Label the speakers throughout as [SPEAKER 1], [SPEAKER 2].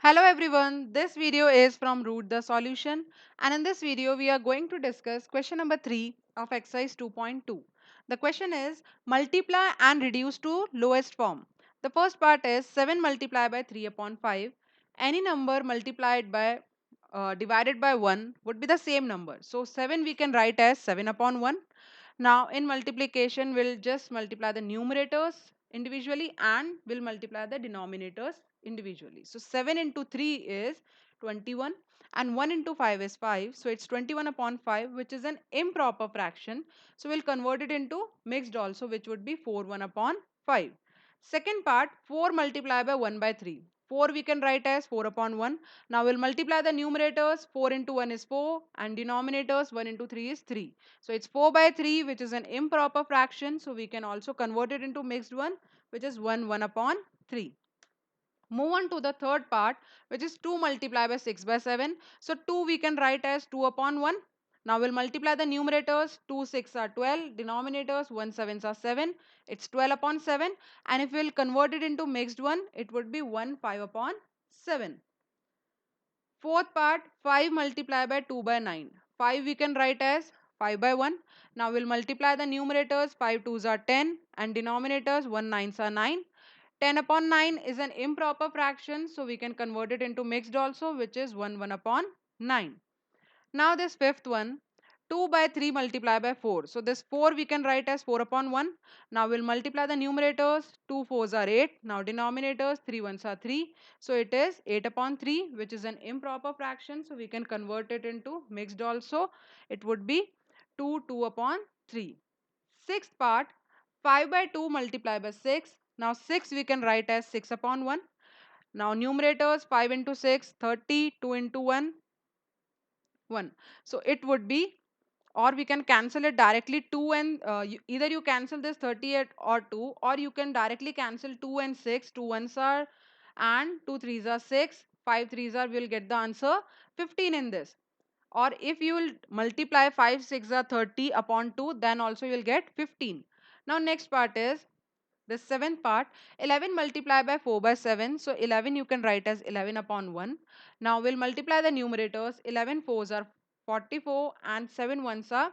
[SPEAKER 1] Hello everyone, this video is from Root the Solution, and in this video we are going to discuss question number 3 of exercise 2.2. The question is multiply and reduce to lowest form. The first part is 7 multiplied by 3 upon 5. Any number multiplied by divided by 1 would be the same number. So 7 we can write as 7 upon 1. Now in multiplication we'll just multiply the numerators individually and we'll multiply the denominators individually. So 7 into 3 is 21 and 1 into 5 is 5. So it's 21 upon 5, which is an improper fraction. So we'll convert it into mixed also, which would be 4 1 upon 5. Second part, 4 multiplied by 1 by 3. 4 we can write as 4 upon 1. Now we'll multiply the numerators. 4 into 1 is 4 and denominators 1 into 3 is 3. So it's 4 by 3, which is an improper fraction. So we can also convert it into mixed one, which is 1 1 upon 3. Move on to the third part, which is 2 multiplied by 6 by 7. So 2 we can write as 2 upon 1. Now we'll multiply the numerators. 2 6 are 12, denominators 1 7s are 7. It's 12 upon 7, and if we'll convert it into mixed one, it would be 1 5 upon 7. Fourth part, 5 multiplied by 2 by 9. 5 we can write as 5 by 1. Now we'll multiply the numerators. 5 2s are 10 and denominators 1 9s are 9. 10 upon 9 is an improper fraction, so we can convert it into mixed also, which is 1 1 upon 9. Now this fifth one, 2 by 3 multiplied by 4. So this 4 we can write as 4 upon 1. Now we'll multiply the numerators. 2 4s are 8. Now denominators 3 1s are 3. So it is 8 upon 3, which is an improper fraction. So we can convert it into mixed also. It would be 2 2 upon 3. Sixth part, 5 by 2 multiplied by 6. Now 6 we can write as 6 upon 1. Now numerators 5 into 6, 30, 2 into 1, 1. So it would be, or we can cancel it directly 2 and either you cancel this 38 or 2, or you can directly cancel 2 and 6. 2 ones are and 2 threes are 6, 5 threes are, we'll get the answer 15 in this. Or if you will multiply 5 6 are 30 upon 2, then also you will get 15. Now next part is the seventh part, 11 multiplied by 4 by 7. So 11 you can write as 11 upon 1. Now we'll multiply the numerators. 11 fours are 44 and 7 ones are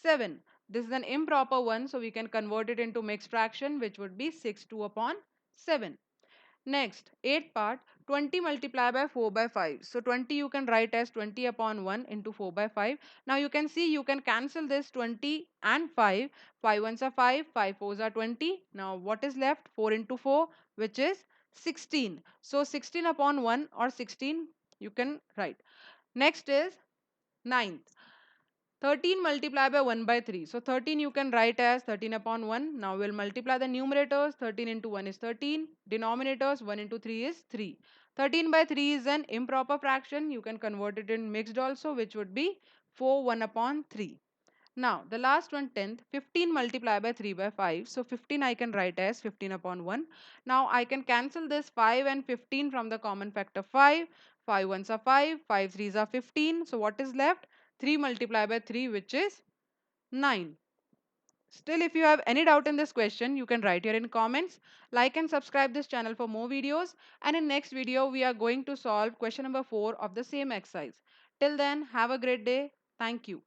[SPEAKER 1] 7. This is an improper one, so we can convert it into mixed fraction, which would be 6 2 upon 7. Next, eighth part, 20 multiplied by 4 by 5. So 20 you can write as 20 upon 1 into 4 by 5. Now you can see you can cancel this 20 and 5. 5 ones are 5, 5 fours are 20. Now what is left? 4 into 4, which is 16. So 16 upon 1 or 16 you can write. Next is ninth. 13 multiplied by 1 by 3. So 13 you can write as 13 upon 1. Now we'll multiply the numerators. 13 into 1 is 13. Denominators 1 into 3 is 3. 13 by 3 is an improper fraction. You can convert it in mixed also, which would be 4 1 upon 3. Now the last one, 10th, 15 multiplied by 3 by 5. So 15 I can write as 15 upon 1. Now I can cancel this 5 and 15 from the common factor 5. 5 ones are 5, 5 threes are 15. So what is left? 3 multiplied by 3, which is 9. Still, if you have any doubt in this question, you can write here in comments. Like and subscribe this channel for more videos. And in next video, we are going to solve question number 4 of the same exercise. Till then, have a great day. Thank you.